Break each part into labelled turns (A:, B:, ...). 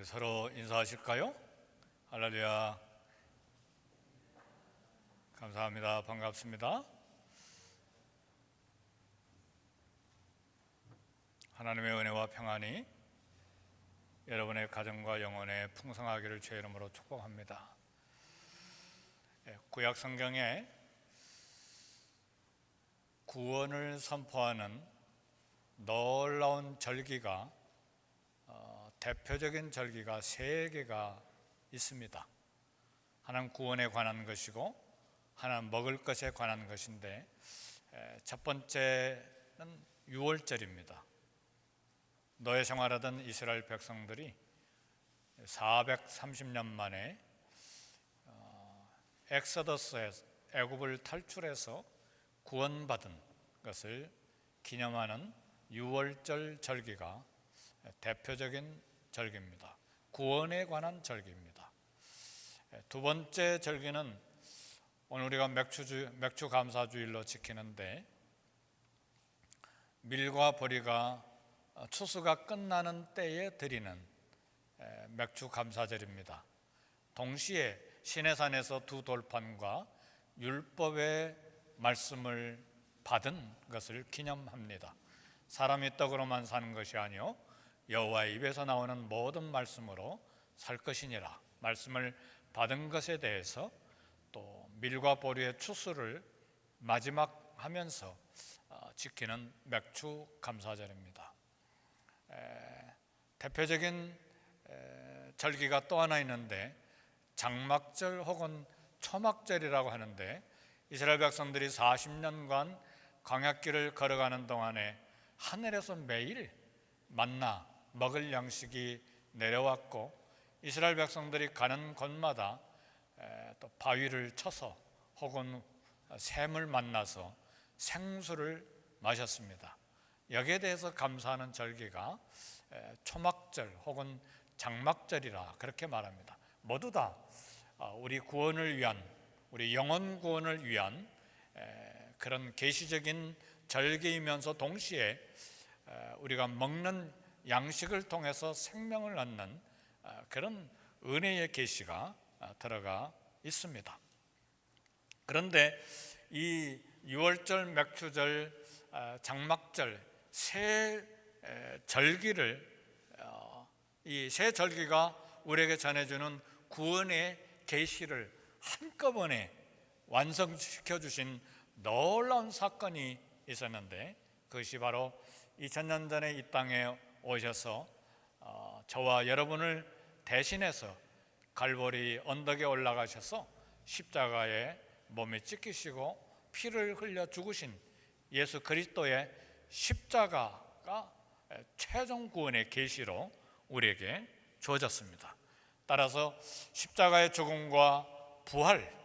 A: 서로 인사하실까요? 할렐루야. 감사합니다. 반갑습니다. 하나님의 은혜와 평안이 여러분의 가정과 영혼에 풍성하기를 주의 이름으로 축복합니다. 구약 성경에 구원을 선포하는 놀라운 절기가 대표적인 절기가 세 개가 있습니다. 하나는 구원에 관한 것이고 하나는 먹을 것에 관한 것인데 첫 번째는 유월절입니다. 노예 생활하던 이스라엘 백성들이 430년 만에 엑소더스에서 애굽을 탈출해서 구원받은 것을 기념하는 유월절 절기가 대표적인 절기입니다. 구원에 관한 절기입니다. 두 번째 절기는 오늘 우리가 맥주 감사주일로 지키는데 밀과 보리가 추수가 끝나는 때에 드리는 맥주 감사절입니다. 동시에 시내산에서 두 돌판과 율법의 말씀을 받은 것을 기념합니다. 사람이 떡으로만 사는 것이 아니요 여호와의 입에서 나오는 모든 말씀으로 살 것이니라. 말씀을 받은 것에 대해서 또 밀과 보리의 추수를 마지막 하면서 지키는 맥주 감사절입니다. 대표적인 절기가 또 하나 있는데 장막절 혹은 초막절이라고 하는데 이스라엘 백성들이 40년간 광야길을 걸어가는 동안에 하늘에서 매일 만나 먹을 양식이 내려왔고 이스라엘 백성들이 가는 곳마다 또 바위를 쳐서 혹은 샘을 만나서 생수를 마셨습니다. 여기에 대해서 감사하는 절기가 초막절 혹은 장막절이라 그렇게 말합니다. 모두 다 우리 구원을 위한, 우리 영혼 구원을 위한 그런 계시적인 절기이면서 동시에 우리가 먹는 양식을 통해서 생명을 얻는 그런 은혜의 계시가 들어가 있습니다. 그런데 이 유월절, 맥주절, 장막절 세 절기를 이 세 절기가 우리에게 전해주는 구원의 계시를 한꺼번에 완성시켜 주신 놀라운 사건이 있었는데 그것이 바로 2000년 전에 이 땅에 오셔서 저와 여러분을 대신해서 갈보리 언덕에 올라가셔서 십자가에 몸에 찢기시고 피를 흘려 죽으신 예수 그리스도의 십자가가 최종 구원의 계시로 우리에게 주어졌습니다. 따라서 십자가의 죽음과 부활,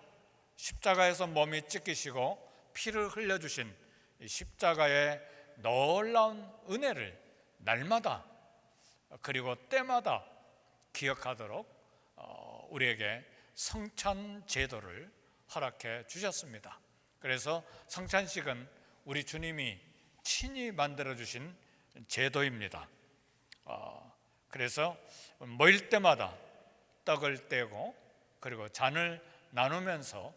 A: 십자가에서 몸이 찢기시고 피를 흘려주신 십자가의 놀라운 은혜를 날마다 그리고 때마다 기억하도록 우리에게 성찬 제도를 허락해 주셨습니다. 그래서 성찬식은 우리 주님이 친히 만들어 주신 제도입니다. 그래서 모일 때마다 떡을 떼고 그리고 잔을 나누면서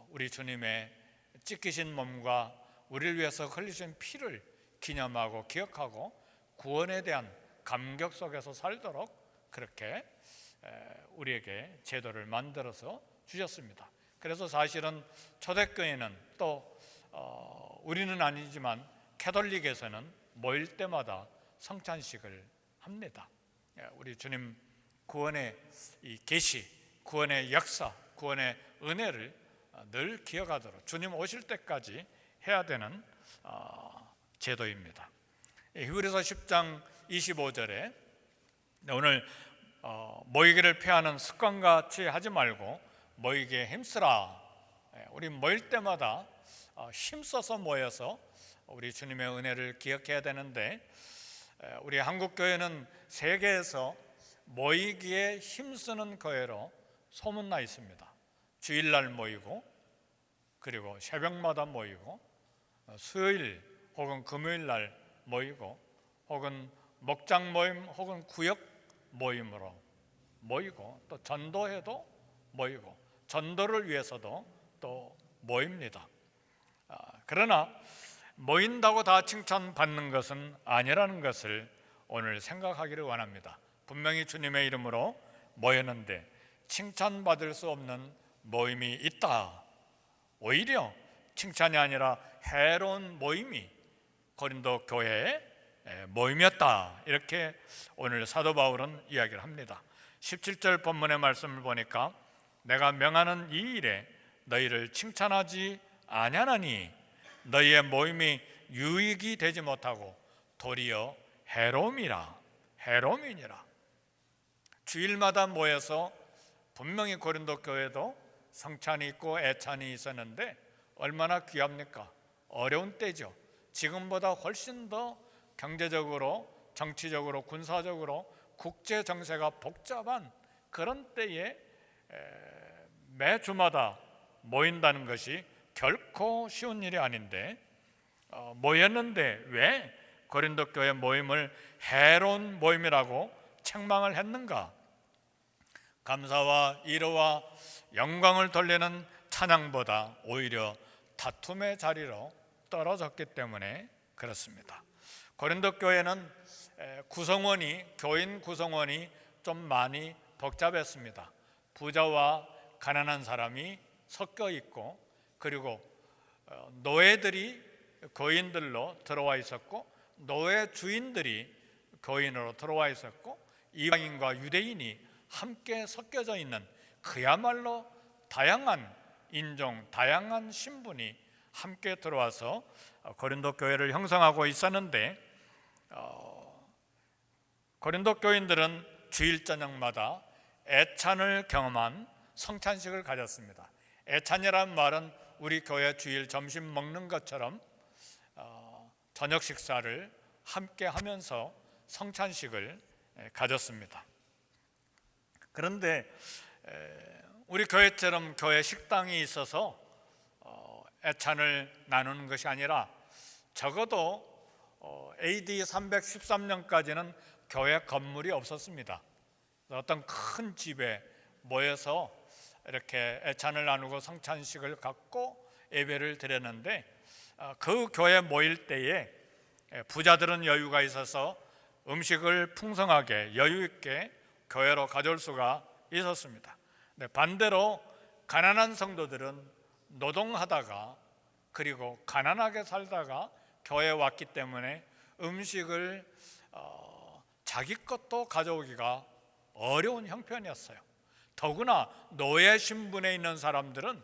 A: 우리 주님의 찢기신 몸과 우리를 위해서 흘리신 피를 기념하고 기억하고 구원에 대한 감격 속에서 살도록 그렇게 우리에게 제도를 만들어서 주셨습니다. 그래서 사실은 초대교회는 또 우리는 아니지만 캐톨릭에서는 모일 때마다 성찬식을 합니다. 우리 주님 구원의 이 계시, 구원의 역사, 구원의 은혜를 늘 기억하도록 주님 오실 때까지 해야 되는 제도입니다. 히브리서 10장 25절에 오늘 모이기를 피하는 습관같이 하지 말고 모이기에 힘쓰라. 우리 모일 때마다 힘써서 모여서 우리 주님의 은혜를 기억해야 되는데 우리 한국교회는 세계에서 모이기에 힘쓰는 교회로 소문나 있습니다. 주일날 모이고 그리고 새벽마다 모이고 수요일 혹은 금요일날 모이고 혹은 목장 모임 혹은 구역 모임으로 모이고, 또 전도회도 모이고, 전도를 위해서도 또 모입니다. 그러나 모인다고 다 칭찬받는 것은 아니라는 것을 오늘 생각하기를 원합니다. 분명히 주님의 이름으로 모였는데 칭찬받을 수 없는 모임이 있다. 오히려 칭찬이 아니라 해로운 모임이 고린도 교회의 모임이었다. 이렇게 오늘 사도 바울은 이야기를 합니다. 17절 본문의 말씀을 보니까 내가 명하는 이 일에 너희를 칭찬하지 아니하나니 너희의 모임이 유익이 되지 못하고 도리어 해로움이니라. 주일마다 모여서 분명히 고린도 교회도 성찬이 있고 애찬이 있었는데 얼마나 귀합니까? 어려운 때죠. 지금보다 훨씬 더 경제적으로, 정치적으로, 군사적으로 국제 정세가 복잡한 그런 때에 매 주마다 모인다는 것이 결코 쉬운 일이 아닌데 모였는데 왜 고린도 교회 모임을 해로운 모임이라고 책망을 했는가? 감사와 위로와 영광을 돌리는 찬양보다 오히려 다툼의 자리로 떨어졌기 때문에 그렇습니다. 고린도 교회는 교인 구성원이 좀 많이 복잡했습니다. 부자와 가난한 사람이 섞여 있고, 그리고 노예들이 교인들로 들어와 있었고, 노예 주인들이 교인으로 들어와 있었고, 이방인과 유대인이 함께 섞여져 있는 그야말로 다양한 인종, 다양한 신분이 함께 들어와서 고린도 교회를 형성하고 있었는데, 고린도 교인들은 주일 저녁마다 애찬을 경험한 성찬식을 가졌습니다. 애찬이라는 말은 우리 교회 주일 점심 먹는 것처럼 저녁 식사를 함께 하면서 성찬식을 가졌습니다. 그런데 우리 교회처럼 교회 식당이 있어서 애찬을 나누는 것이 아니라 적어도 AD 313년까지는 교회 건물이 없었습니다. 어떤 큰 집에 모여서 이렇게 애찬을 나누고 성찬식을 갖고 예배를 드렸는데, 그 교회 모일 때에 부자들은 여유가 있어서 음식을 풍성하게 여유 있게 교회로 가져올 수가 있었습니다. 반대로 가난한 성도들은 노동하다가 그리고 가난하게 살다가 교회에 왔기 때문에 음식을 자기 것도 가져오기가 어려운 형편이었어요. 더구나 노예 신분에 있는 사람들은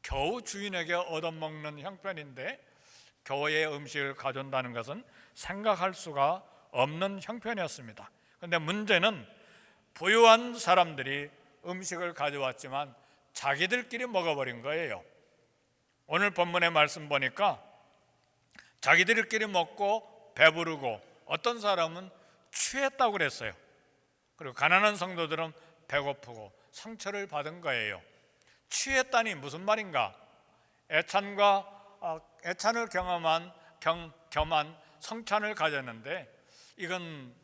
A: 겨우 주인에게 얻어먹는 형편인데 교회에 음식을 가져온다는 것은 생각할 수가 없는 형편이었습니다. 그런데 문제는 부유한 사람들이 음식을 가져왔지만 자기들끼리 먹어버린 거예요. 오늘 본문의 말씀 보니까 자기들끼리 먹고 배부르고 어떤 사람은 취했다고 그랬어요. 그리고 가난한 성도들은 배고프고 상처를 받은 거예요. 취했다니 무슨 말인가? 애찬을 겸한 성찬을 가졌는데, 이건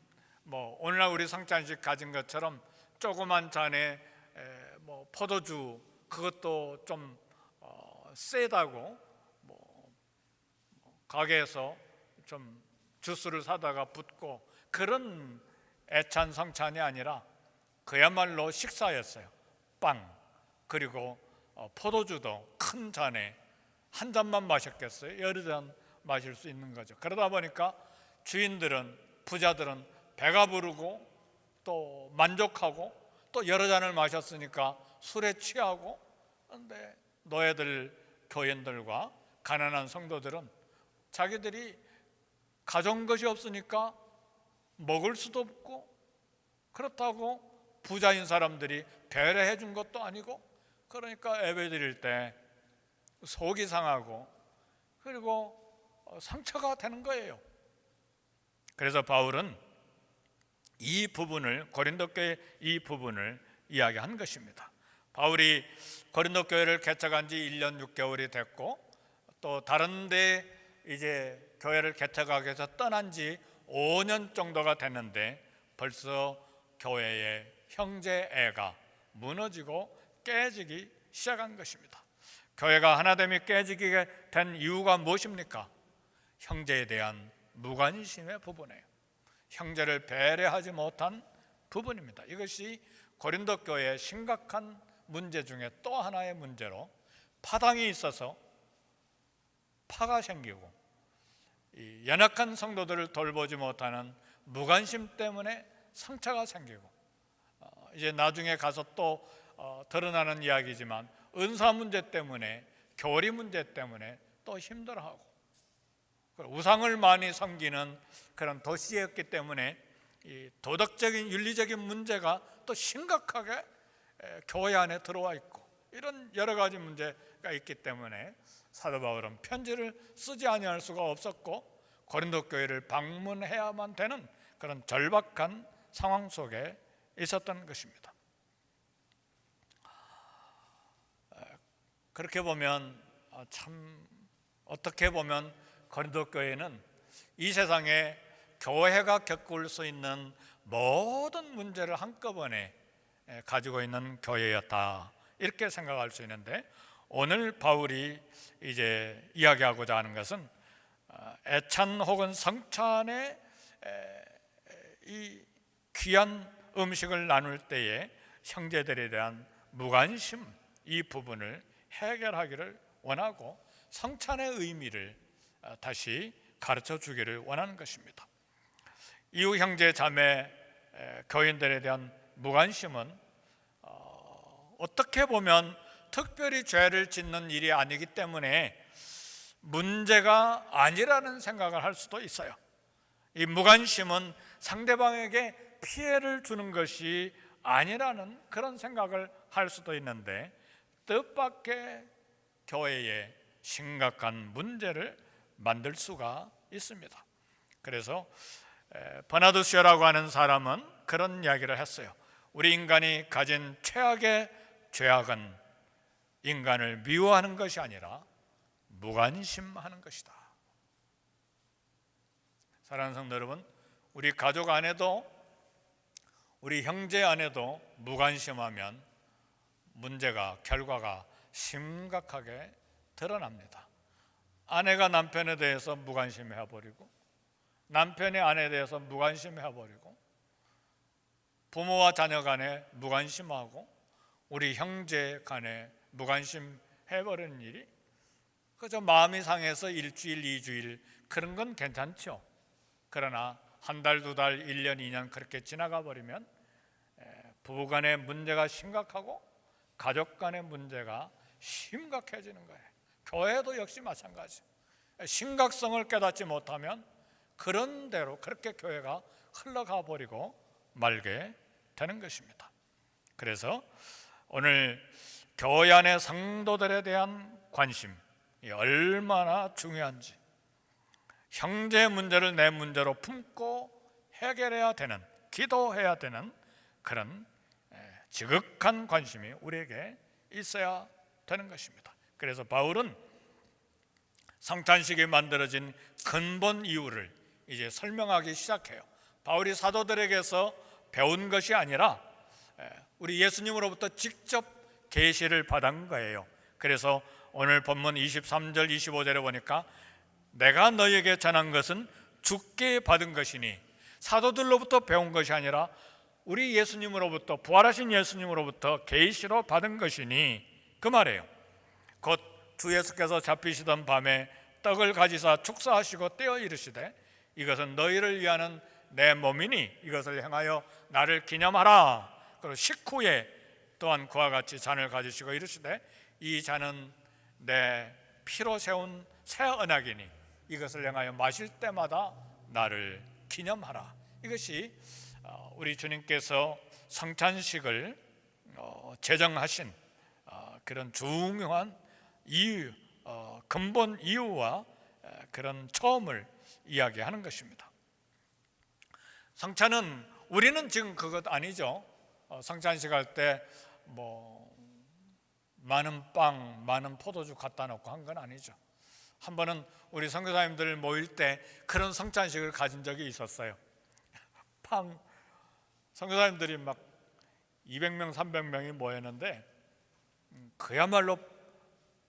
A: 오늘날 우리 성찬식 가진 것처럼 조그만 잔에 포도주, 그것도 좀 세다고 가게에서 좀 주스를 사다가 붓고 그런 애찬 성찬이 아니라 그야말로 식사였어요. 빵, 그리고 포도주도 큰 잔에 한 잔만 마셨겠어요? 여러 잔 마실 수 있는 거죠. 그러다 보니까 주인들은, 부자들은 배가 부르고 또 만족하고 또 여러 잔을 마셨으니까 술에 취하고, 그런데 노예들, 교인들과 가난한 성도들은 자기들이 가져온 것이 없으니까 먹을 수도 없고, 그렇다고 부자인 사람들이 배려해 준 것도 아니고, 그러니까 예배 드릴 때 속이 상하고 그리고 상처가 되는 거예요. 그래서 바울은 이 부분을, 고린도 교회 이 부분을 이야기한 것입니다. 바울이 고린도 교회를 개척한 지 1년 6개월이 됐고, 또 다른 데 이제 교회를 개척하기 위해서 떠난 지 5년 정도가 됐는데 벌써 교회의 형제애가 무너지고 깨지기 시작한 것입니다. 교회가 하나됨이 깨지게 된 이유가 무엇입니까? 형제에 대한 무관심의 부분이에요. 형제를 배려하지 못한 부분입니다. 이것이 고린도 교회의 심각한 문제 중에 또 하나의 문제로, 파당이 있어서 파가 생기고 이 연약한 성도들을 돌보지 못하는 무관심 때문에 상처가 생기고, 이제 나중에 가서 또 드러나는 이야기지만 은사 문제 때문에, 교리 문제 때문에 또 힘들어하고, 우상을 많이 섬기는 그런 도시였기 때문에 이 도덕적인 윤리적인 문제가 또 심각하게 교회 안에 들어와 있고, 이런 여러 가지 문제가 있기 때문에 사도 바울은 편지를 쓰지 아니할 수가 없었고 고린도 교회를 방문해야만 되는 그런 절박한 상황 속에 있었던 것입니다. 그렇게 보면 참, 어떻게 보면 고린도 교회는 이 세상에 교회가 겪을 수 있는 모든 문제를 한꺼번에 가지고 있는 교회였다, 이렇게 생각할 수 있는데, 오늘 바울이 이제 이야기하고자 하는 것은 애찬 혹은 성찬의 이 귀한 음식을 나눌 때에 형제들에 대한 무관심, 이 부분을 해결하기를 원하고 성찬의 의미를 다시 가르쳐 주기를 원하는 것입니다. 이후 형제 자매 교인들에 대한 무관심은 어떻게 보면 특별히 죄를 짓는 일이 아니기 때문에 문제가 아니라는 생각을 할 수도 있어요. 이 무관심은 상대방에게 피해를 주는 것이 아니라는 그런 생각을 할 수도 있는데, 뜻밖의 교회에 심각한 문제를 만들 수가 있습니다. 그래서 버나두스라고 하는 사람은 그런 이야기를 했어요. 우리 인간이 가진 최악의 죄악은 인간을 미워하는 것이 아니라 무관심하는 것이다. 사랑하는 성도 여러분, 우리 가족 안에도, 우리 형제 안에도 무관심하면 문제가, 결과가 심각하게 드러납니다. 아내가 남편에 대해서 무관심해버리고, 남편이 아내에 대해서 무관심해버리고, 부모와 자녀 간에 무관심하고, 우리 형제 간에 무관심해버리는 일이, 그저 마음이 상해서 일주일, 2주일 그런 건 괜찮죠. 그러나 한 달, 두 달, 1년, 2년 그렇게 지나가 버리면 부부 간의 문제가 심각하고 가족 간의 문제가 심각해지는 거예요. 교회도 역시 마찬가지. 심각성을 깨닫지 못하면 그런 대로 그렇게 교회가 흘러가 버리고 말게 되는 것입니다. 그래서 오늘 교회 안의 성도들에 대한 관심이 얼마나 중요한지, 형제 문제를 내 문제로 품고 해결해야 되는, 기도해야 되는 그런 지극한 관심이 우리에게 있어야 되는 것입니다. 그래서 바울은 성찬식이 만들어진 근본 이유를 이제 설명하기 시작해요. 바울이 사도들에게서 배운 것이 아니라 우리 예수님으로부터 직접 계시를 받은 거예요. 그래서 오늘 본문 23절 25절에 보니까 내가 너희에게 전한 것은 주께 받은 것이니, 사도들로부터 배운 것이 아니라 우리 예수님으로부터, 부활하신 예수님으로부터 계시로 받은 것이니, 그 말이에요. 곧 주 예수께서 잡히시던 밤에 떡을 가지사 축사하시고 떼어 이르시되 이것은 너희를 위하는 내 몸이니 이것을 행하여 나를 기념하라. 그리고 식후에 또한 그와 같이 잔을 가지시고 이르시되 이 잔은 내 피로 세운 새 언약이니 이것을 행하여 마실 때마다 나를 기념하라. 이것이 우리 주님께서 성찬식을 제정하신 그런 중요한 이유, 근본 이유와 그런 처음을 이야기하는 것입니다. 성찬은, 우리는 지금 그것 아니죠. 성찬식 할 때 많은 빵, 많은 포도주 갖다 놓고 한 건 아니죠. 한 번은 우리 선교사님들 모일 때 그런 성찬식을 가진 적이 있었어요. 선교사님들이 막 200명, 300명이 모였는데 그야말로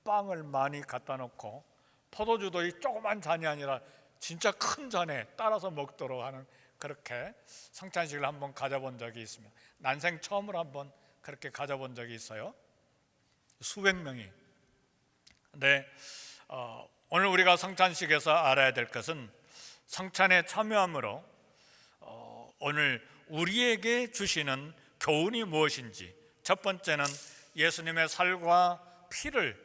A: 빵을 많이 갖다 놓고 포도주도 이 조그만 잔이 아니라 진짜 큰 잔에 따라서 먹도록 하는, 그렇게 성찬식을 한번 가져본 적이 있습니다. 난생 처음으로 한번 그렇게 가져본 적이 있어요. 수백 명이. 근데 오늘 우리가 성찬식에서 알아야 될 것은 성찬에 참여함으로 오늘 우리에게 주시는 교훈이 무엇인지, 첫 번째는 예수님의 살과 피를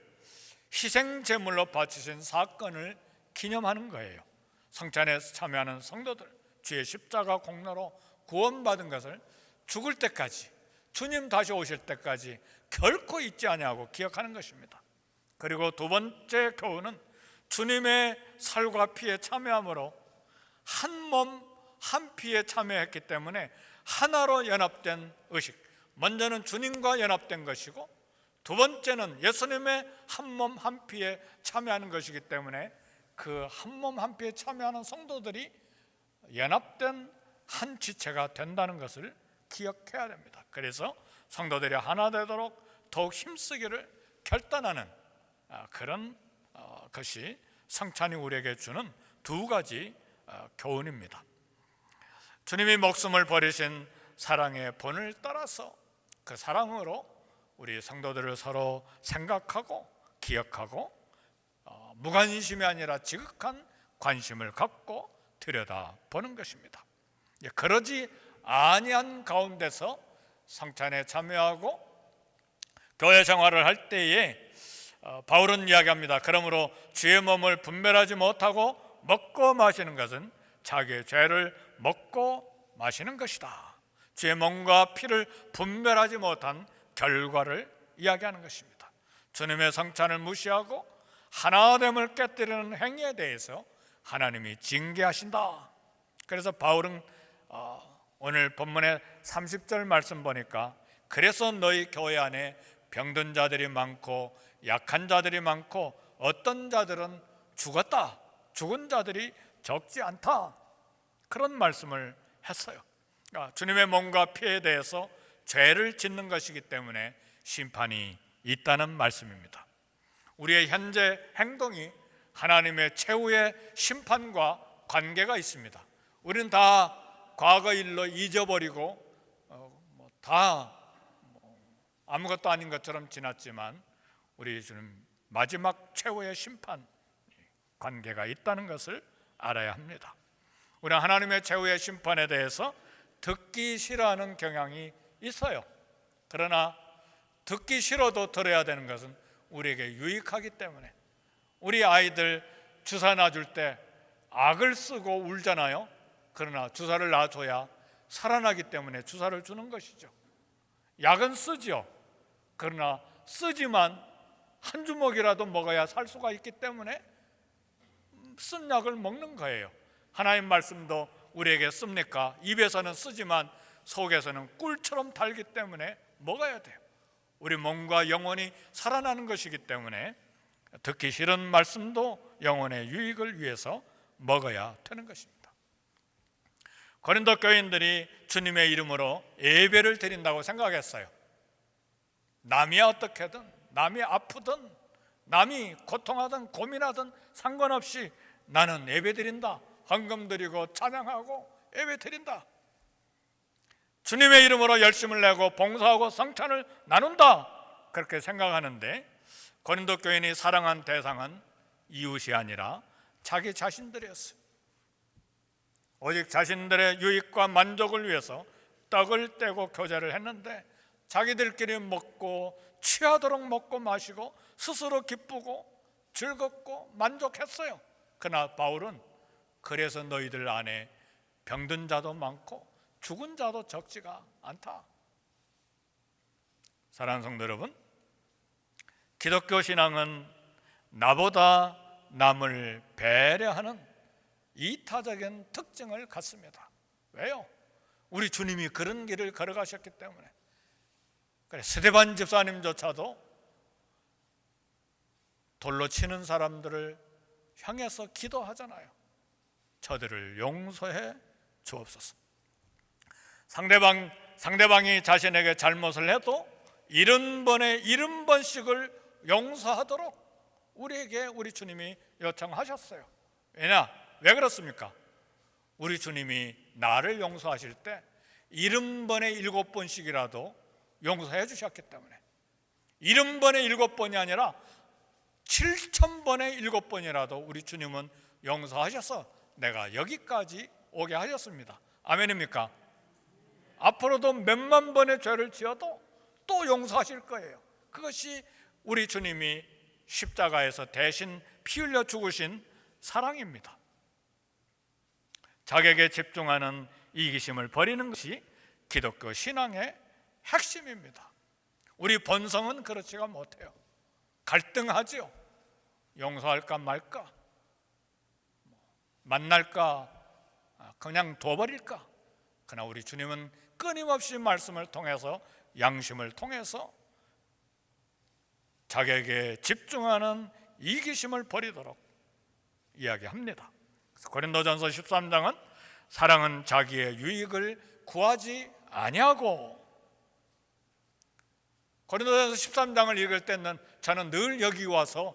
A: 희생 제물로 바치신 사건을 기념하는 거예요. 성찬에 참여하는 성도들, 주의 십자가 공로로 구원받은 것을 죽을 때까지, 주님 다시 오실 때까지 결코 잊지 아니하고 기억하는 것입니다. 그리고 두 번째 교훈은 주님의 살과 피에 참여함으로 한 몸 한 피에 참여했기 때문에 하나로 연합된 의식, 먼저는 주님과 연합된 것이고 두 번째는 예수님의 한 몸 한 피에 참여하는 것이기 때문에 그 한 몸 한 피에 참여하는 성도들이 연합된 한 지체가 된다는 것을 기억해야 됩니다. 그래서 성도들이 하나 되도록 더욱 힘쓰기를 결단하는 그런 것이 성찬이 우리에게 주는 두 가지 교훈입니다. 주님이 목숨을 버리신 사랑의 본을 따라서 그 사랑으로 우리 성도들을 서로 생각하고 기억하고 무관심이 아니라 지극한 관심을 갖고 들여다보는 것입니다. 그러지 아니한 가운데서 성찬에 참여하고 교회 생활을 할 때에 바울은 이야기합니다. 그러므로 주의 몸을 분별하지 못하고 먹고 마시는 것은 자기의 죄를 먹고 마시는 것이다. 주의 몸과 피를 분별하지 못한 결과를 이야기하는 것입니다. 주님의 성찬을 무시하고 하나됨을 깨뜨리는 행위에 대해서 하나님이 징계하신다. 그래서 바울은 오늘 본문의 30절 말씀 보니까 그래서 너희 교회 안에 병든 자들이 많고 약한 자들이 많고 어떤 자들은 죽었다, 죽은 자들이 적지 않다, 그런 말씀을 했어요. 주님의 몸과 피에 대해서 죄를 짓는 것이기 때문에 심판이 있다는 말씀입니다. 우리의 현재 행동이 하나님의 최후의 심판과 관계가 있습니다. 우리는 다 과거 일로 잊어버리고 다 아무것도 아닌 것처럼 지났지만 우리 주님 마지막 최후의 심판 관계가 있다는 것을 알아야 합니다. 우리는 하나님의 최후의 심판에 대해서 듣기 싫어하는 경향이 있어요. 그러나 듣기 싫어도 들어야 되는 것은 우리에게 유익하기 때문에, 우리 아이들 주사 놔줄 때 악을 쓰고 울잖아요. 그러나 주사를 놔줘야 살아나기 때문에 주사를 주는 것이죠. 약은 쓰죠. 그러나 쓰지만 한 주먹이라도 먹어야 살 수가 있기 때문에 쓴 약을 먹는 거예요. 하나님 말씀도 우리에게 씁니까? 입에서는 쓰지만 속에서는 꿀처럼 달기 때문에 먹어야 돼요. 우리 몸과 영혼이 살아나는 것이기 때문에 듣기 싫은 말씀도 영혼의 유익을 위해서 먹어야 되는 것입니다. 고린도 교인들이 주님의 이름으로 예배를 드린다고 생각했어요. 남이 어떻게든, 남이 아프든, 남이 고통하든 고민하든 상관없이 나는 예배 드린다, 헌금 드리고 찬양하고 예배 드린다, 주님의 이름으로 열심을 내고 봉사하고 성찬을 나눈다, 그렇게 생각하는데 고린도 교인이 사랑한 대상은 이웃이 아니라 자기 자신들이었어요. 오직 자신들의 유익과 만족을 위해서 떡을 떼고 교제를 했는데 자기들끼리 먹고 취하도록 먹고 마시고 스스로 기쁘고 즐겁고 만족했어요. 그러나 바울은 그래서 너희들 안에 병든 자도 많고 죽은 자도 적지가 않다. 사랑하는 성도 여러분, 기독교 신앙은 나보다 남을 배려하는 이타적인 특징을 갖습니다. 왜요? 우리 주님이 그런 길을 걸어가셨기 때문에. 그래, 스데반 집사님조차도 돌로 치는 사람들을 향해서 기도하잖아요. 저들을 용서해 주옵소서. 상대방이 자신에게 잘못을 해도 70번에 70번씩을 용서하도록 우리에게 우리 주님이 요청하셨어요. 왜 그렇습니까? 우리 주님이 나를 용서하실 때 70번에 7번씩이라도 용서해 주셨기 때문에 70번에 7번이 아니라 7000번에 7번이라도 우리 주님은 용서하셔서 내가 여기까지 오게 하셨습니다. 아멘입니까? 앞으로도 몇만 번의 죄를 지어도 또 용서하실 거예요. 그것이 우리 주님이 십자가에서 대신 피 흘려 죽으신 사랑입니다. 자격에 집중하는 이기심을 버리는 것이 기독교 신앙의 핵심입니다. 우리 본성은 그렇지가 못해요. 갈등하지요. 용서할까 말까, 만날까, 그냥 둬버릴까. 그러나 우리 주님은 끊임없이 말씀을 통해서, 양심을 통해서 자격에 집중하는 이기심을 버리도록 이야기합니다. 그래서 고린도전서 13장은 사랑은 자기의 유익을 구하지 아니하고, 고린도전서 13장을 읽을 때는 저는 늘 여기 와서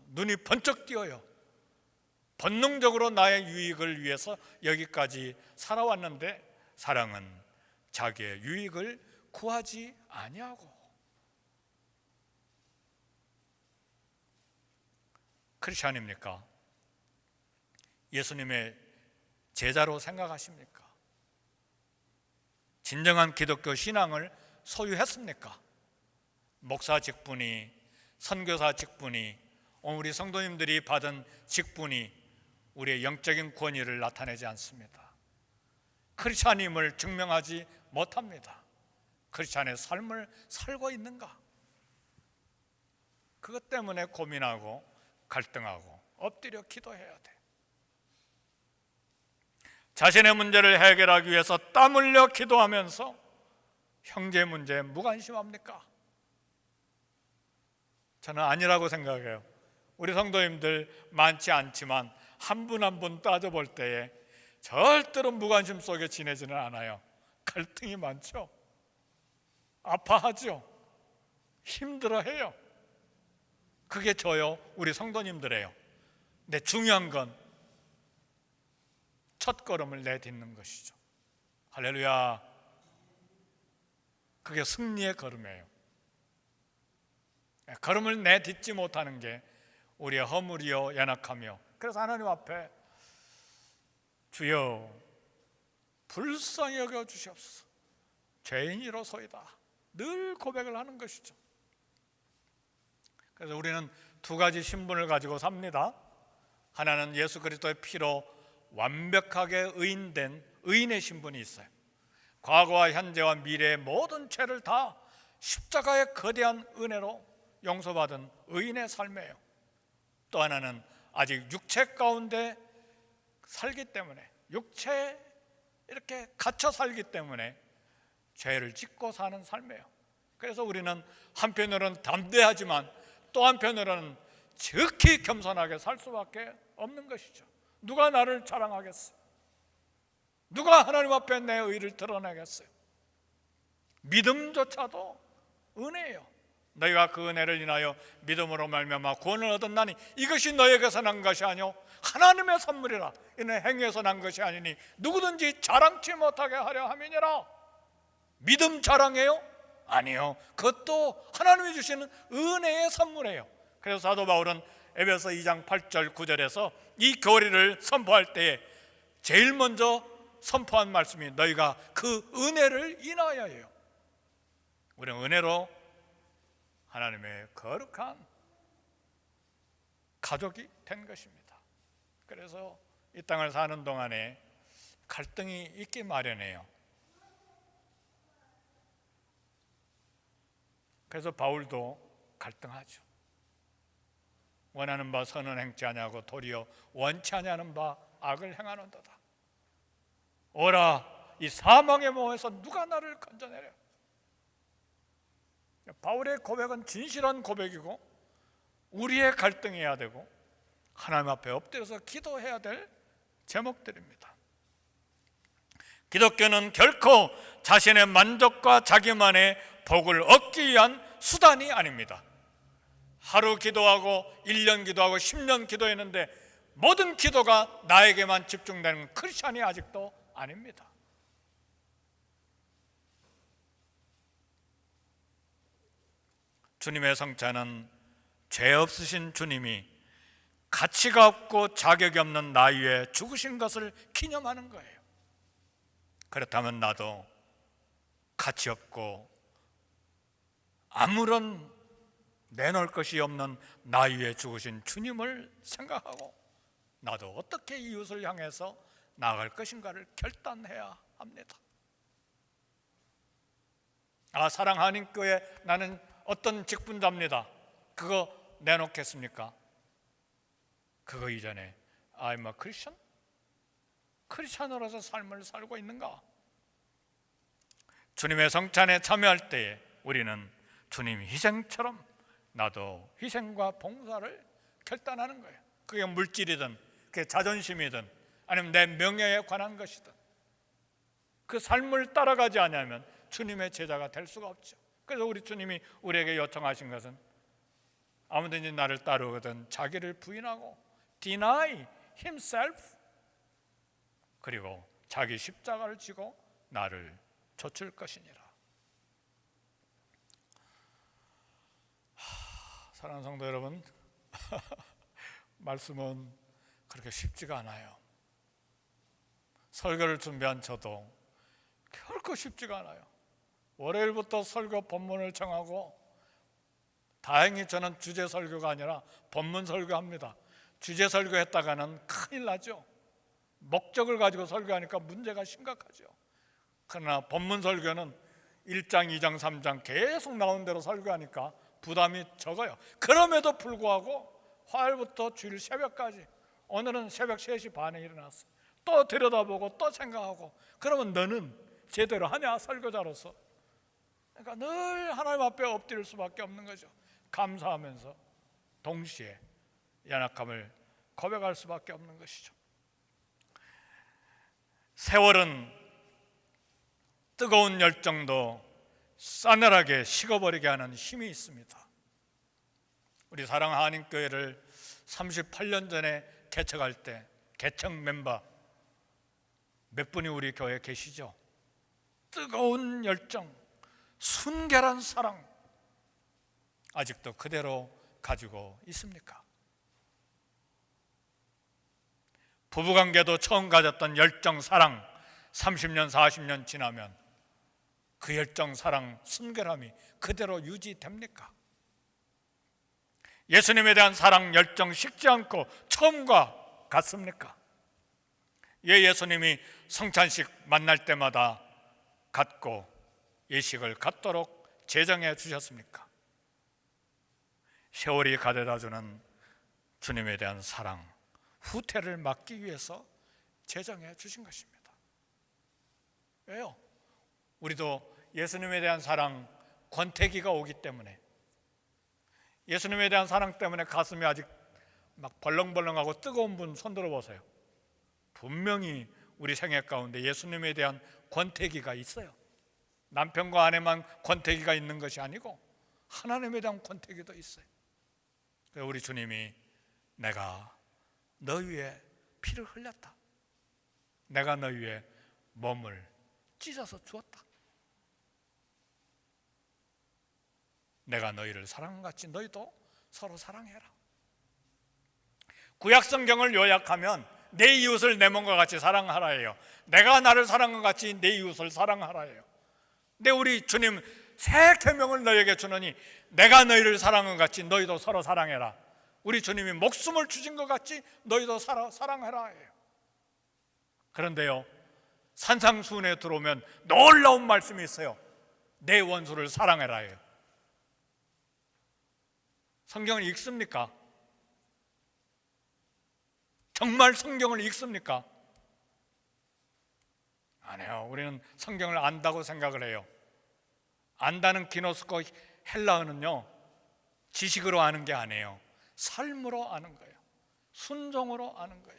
A: 눈이 번쩍 띄어요. 본능적으로 나의 유익을 위해서 여기까지 살아왔는데 사랑은 자기의 유익을 구하지 아니하고. 크리스찬입니까? 예수님의 제자로 생각하십니까? 진정한 기독교 신앙을 소유했습니까? 목사 직분이, 선교사 직분이, 우리 성도님들이 받은 직분이 우리의 영적인 권위를 나타내지 않습니다. 크리스찬임을 증명하지 못합니다. 크리스찬의 삶을 살고 있는가? 그것 때문에 고민하고 갈등하고 엎드려 기도해야 돼. 자신의 문제를 해결하기 위해서 땀 흘려 기도하면서 형제 문제에 무관심합니까? 저는 아니라고 생각해요. 우리 성도님들 많지 않지만 한 분 한 분 따져볼 때에 절대로 무관심 속에 지내지는 않아요. 갈등이 많죠. 아파하죠. 힘들어해요. 그게 저요, 우리 성도님들이에요. 근데 중요한 건 첫걸음을 내딛는 것이죠. 할렐루야. 그게 승리의 걸음이에요. 걸음을 내딛지 못하는 게 우리의 허물이요 연약하며, 그래서 하나님 앞에 주여 불쌍히 여겨 주시옵소서, 죄인이로소이다, 늘 고백을 하는 것이죠. 그래서 우리는 두 가지 신분을 가지고 삽니다. 하나는 예수 그리스도의 피로 완벽하게 의인된 의인의 신분이 있어요. 과거와 현재와 미래의 모든 죄를 다 십자가의 거대한 은혜로 용서받은 의인의 삶이에요. 또 하나는 아직 육체 가운데 살기 때문에, 육체에 이렇게 갇혀 살기 때문에 죄를 짓고 사는 삶이에요. 그래서 우리는 한편으로는 담대하지만 또 한편으로는 지극히 겸손하게 살 수밖에 없는 것이죠. 누가 나를 자랑하겠어요? 누가 하나님 앞에 내 의를 드러내겠어요? 믿음조차도 은혜예요. 너희가 그 은혜를 인하여 믿음으로 말미암아 구원을 얻었나니 이것이 너희에게서 난 것이 아니요 하나님의 선물이라. 이는 행위에서 난 것이 아니니 누구든지 자랑치 못하게 하려 함이니라. 믿음 자랑해요? 아니요. 그것도 하나님이 주시는 은혜의 선물이에요. 그래서 사도 바울은 에베소 2장 8절 9절에서 이 교리를 선포할 때에 제일 먼저 선포한 말씀이 너희가 그 은혜를 인하여예요. 우리는 은혜로 하나님의 거룩한 가족이 된 것입니다. 그래서 이 땅을 사는 동안에 갈등이 있기 마련이에요. 그래서 바울도 갈등하죠. 원하는 바 선은 행치 아니하고 도리어 원치 아니하는 바 악을 행하는도다. 오라, 이 사망의 모에서 누가 나를 건져내려. 바울의 고백은 진실한 고백이고 우리의 갈등해야 되고 하나님 앞에 엎드려서 기도해야 될 제목들입니다. 기독교는 결코 자신의 만족과 자기만의 복을 얻기 위한 수단이 아닙니다. 하루 기도하고 1년 기도하고 10년 기도했는데 모든 기도가 나에게만 집중되는 크리스찬이 아직도 아닙니다. 주님의 성찬은 죄 없으신 주님이 가치가 없고 자격이 없는 나 위에 죽으신 것을 기념하는 거예요. 그렇다면 나도 가치 없고 아무런 내놓을 것이 없는 나 위에 죽으신 주님을 생각하고 나도 어떻게 이웃을 향해서 나아갈 것인가를 결단해야 합니다. 사랑하는 교회 나는 어떤 직분자입니다. 그거 내놓겠습니까? 그거 이전에 I'm a Christian? 크리스찬으로서 삶을 살고 있는가? 주님의 성찬에 참여할 때에 우리는 주님 희생처럼 나도 희생과 봉사를 결단하는 거예요. 그게 물질이든 그게 자존심이든 아니면 내 명예에 관한 것이든 그 삶을 따라가지 않으면 주님의 제자가 될 수가 없죠. 그래서 우리 주님이 우리에게 요청하신 것은 아무든지 나를 따르거든 자기를 부인하고 deny himself, 그리고 자기 십자가를 지고 나를 좇을 것이니라. 사랑하는 성도 여러분, 말씀은 그렇게 쉽지가 않아요. 설교를 준비한 저도 결코 쉽지가 않아요. 월요일부터 설교 본문을 정하고, 다행히 저는 주제 설교가 아니라 본문 설교합니다. 주제 설교했다가는 큰일 나죠. 목적을 가지고 설교하니까 문제가 심각하죠. 그러나 본문 설교는 1장, 2장, 3장 계속 나온 대로 설교하니까 부담이 적어요. 그럼에도 불구하고 화요일부터 주일 새벽까지, 오늘은 새벽 3시 반에 일어났어. 또 들여다보고 또 생각하고, 그러면 너는 제대로 하냐, 설교자로서? 그러니까 늘 하나님 앞에 엎드릴 수밖에 없는 거죠. 감사하면서 동시에 연약함을 고백할 수밖에 없는 것이죠. 세월은 뜨거운 열정도 싸늘하게 식어버리게 하는 힘이 있습니다. 우리 사랑하는 하나님교회를 38년 전에 개척할 때 개척 멤버 몇 분이 우리 교회에 계시죠? 뜨거운 열정, 순결한 사랑 아직도 그대로 가지고 있습니까? 부부관계도 처음 가졌던 열정, 사랑 30년, 40년 지나면 그 열정, 사랑, 순결함이 그대로 유지됩니까? 예수님에 대한 사랑, 열정 식지 않고 처음과 같습니까? 예수님이 성찬식 만날 때마다 갖고 예식을 갖도록 제정해 주셨습니까? 세월이 가져다주는 주님에 대한 사랑, 후퇴를 막기 위해서 제정해 주신 것입니다. 왜요? 우리도 예수님에 대한 사랑, 권태기가 오기 때문에, 예수님에 대한 사랑 때문에 가슴이 아직 막 벌렁벌렁하고 뜨거운 분 손 들어보세요. 분명히 우리 생애 가운데 예수님에 대한 권태기가 있어요. 남편과 아내만 권태기가 있는 것이 아니고 하나님에 대한 권태기도 있어요. 그래서 우리 주님이 내가 너 위에 피를 흘렸다, 내가 너 위에 몸을 찢어서 주었다, 내가 너희를 사랑같이 너희도 서로 사랑해라. 구약 성경을 요약하면 내 이웃을 내 몸과 같이 사랑하라예요. 내가 나를 사랑한 것 같이 내 이웃을 사랑하라예요. 근데 우리 주님 새 계명을 너희에게 주노니 내가 너희를 사랑한 것 같이 너희도 서로 사랑해라. 우리 주님이 목숨을 주신 것 같이 너희도 사랑해라예요. 그런데요, 산상수훈에 들어오면 놀라운 말씀이 있어요. 내 원수를 사랑해라예요. 성경을 읽습니까? 정말 성경을 읽습니까? 아니요, 우리는 성경을 안다고 생각을 해요. 안다는 기노스코 헬라어는요, 지식으로 아는 게 아니에요. 삶으로 아는 거예요. 순종으로 아는 거예요.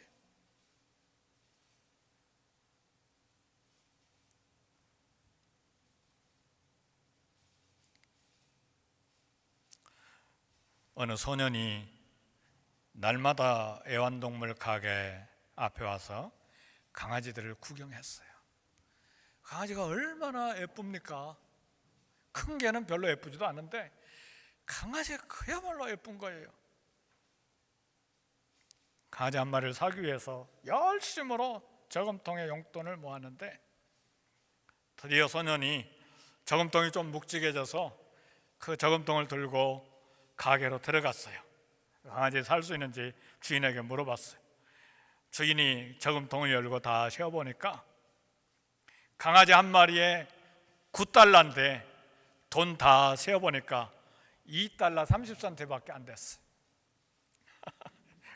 A: 어느 소년이 날마다 애완동물 가게 앞에 와서 강아지들을 구경했어요. 강아지가 얼마나 예쁩니까? 큰 개는 별로 예쁘지도 않은데 강아지가 그야말로 예쁜 거예요. 강아지 한 마리를 사기 위해서 열심으로 저금통에 용돈을 모았는데 드디어 소년이 저금통이 좀 묵직해져서 그 저금통을 들고 가게로 들어갔어요. 강아지 살 수 있는지 주인에게 물어봤어요. 주인이 저금통을 열고 다 세어보니까 강아지 한 마리에 9달러인데 돈 다 세어보니까 2달러 30센트밖에 안 됐어요.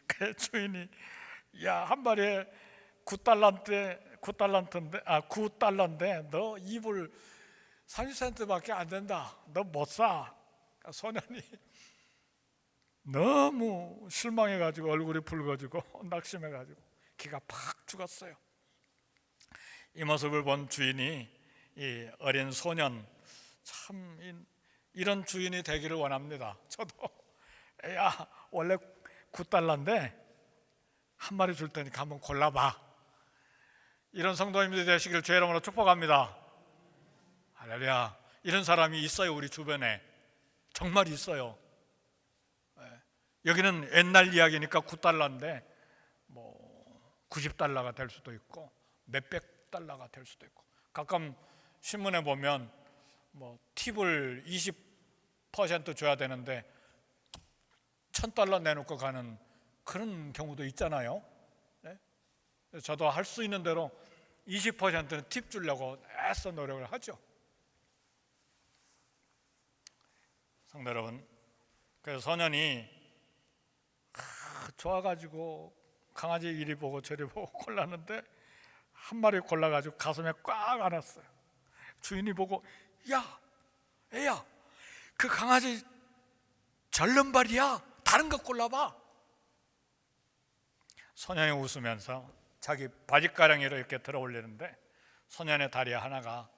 A: 그 주인이 한 마리에 9달러인데 너 이불 30센트밖에 안 된다. 너 못 사. 소년이 너무 실망해가지고 얼굴이 붉어지고 낙심해가지고 기가 팍 죽었어요. 이 모습을 본 주인이 이 어린 소년, 참 이런 주인이 되기를 원합니다. 저도 원래 9달러인데 한 마리 줄 테니까 한번 골라봐. 이런 성도님들이 되시길 주의 이름으로 축복합니다. 할렐루야. 이런 사람이 있어요. 우리 주변에 정말 있어요. 여기는 옛날 이야기니까 9달러인데 뭐 90달러가 될 수도 있고 몇백 달러가 될 수도 있고, 가끔 신문에 보면 뭐 팁을 20% 줘야 되는데 1000달러 내놓고 가는 그런 경우도 있잖아요. 네? 저도 할 수 있는 대로 20%는 팁 주려고 애써 노력을 하죠. 성도 여러분, 그래서 소년이 좋아가지고 강아지 이리 보고 저리 보고 골랐는데 한 마리 골라가지고 가슴에 꽉 안았어요. 주인이 보고 애야 그 강아지 절름발이야. 다른 거 골라봐. 소년이 웃으면서 자기 바짓가랑이로 이렇게 들어 올리는데 소년의 다리 하나가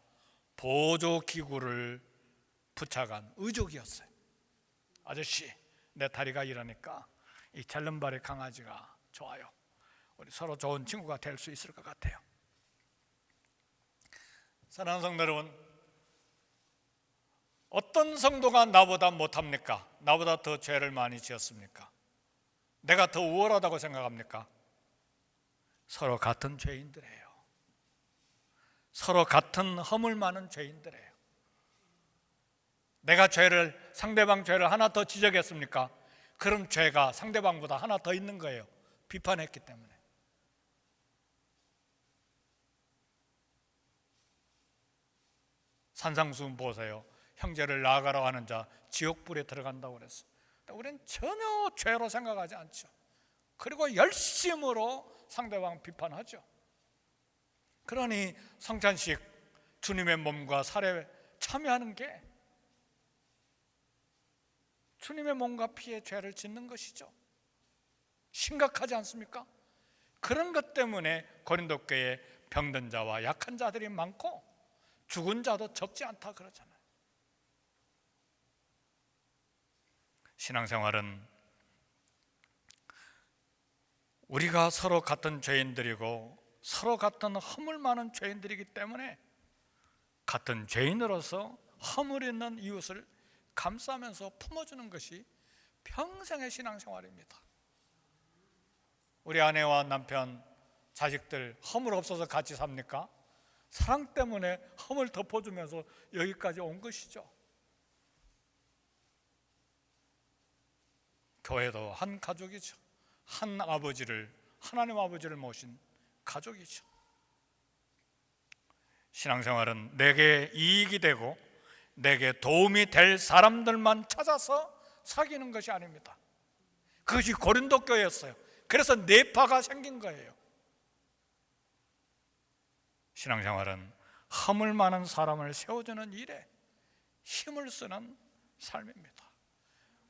A: 보조기구를 부착한 의족이었어요. 아저씨, 내 다리가 이러니까 이 절름발의 강아지가 좋아요. 우리 서로 좋은 친구가 될 수 있을 것 같아요. 사랑하는 성도 여러분, 어떤 성도가 나보다 못합니까? 나보다 더 죄를 많이 지었습니까? 내가 더 우월하다고 생각합니까? 서로 같은 죄인들이에요. 서로 같은 허물 많은 죄인들이에요. 내가 상대방 죄를 하나 더 지적했습니까? 그럼 죄가 상대방보다 하나 더 있는 거예요. 비판했기 때문에. 산상수훈 보세요. 형제를 나아가라고 하는 자 지옥불에 들어간다고 그랬어요. 우리는 전혀 죄로 생각하지 않죠. 그리고 열심으로 상대방 비판하죠. 그러니 성찬식, 주님의 몸과 살에 참여하는 게 주님의 몸과 피에 죄를 짓는 것이죠. 심각하지 않습니까? 그런 것 때문에 고린도 교회에 병든 자와 약한 자들이 많고 죽은 자도 적지 않다 그러잖아요. 신앙생활은 우리가 서로 같은 죄인들이고 서로 같은 허물 많은 죄인들이기 때문에 같은 죄인으로서 허물 있는 이웃을 감싸면서 품어주는 것이 평생의 신앙생활입니다. 우리 아내와 남편, 자식들 허물 없어서 같이 삽니까? 사랑 때문에 허물 덮어주면서 여기까지 온 것이죠. 교회도 한 가족이죠. 하나님 아버지를 모신 가족이죠. 신앙생활은 내게 이익이 되고 내게 도움이 될 사람들만 찾아서 사귀는 것이 아닙니다. 그것이 고린도 교회였어요. 그래서 네파가 생긴 거예요. 신앙생활은 허물 많은 사람을 세워주는 일에 힘을 쓰는 삶입니다.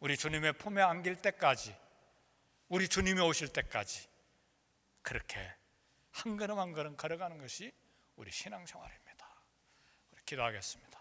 A: 우리 주님의 품에 안길 때까지, 우리 주님이 오실 때까지 그렇게 한 걸음 한 걸음 걸어가는 것이 우리 신앙생활입니다. 우리 기도하겠습니다.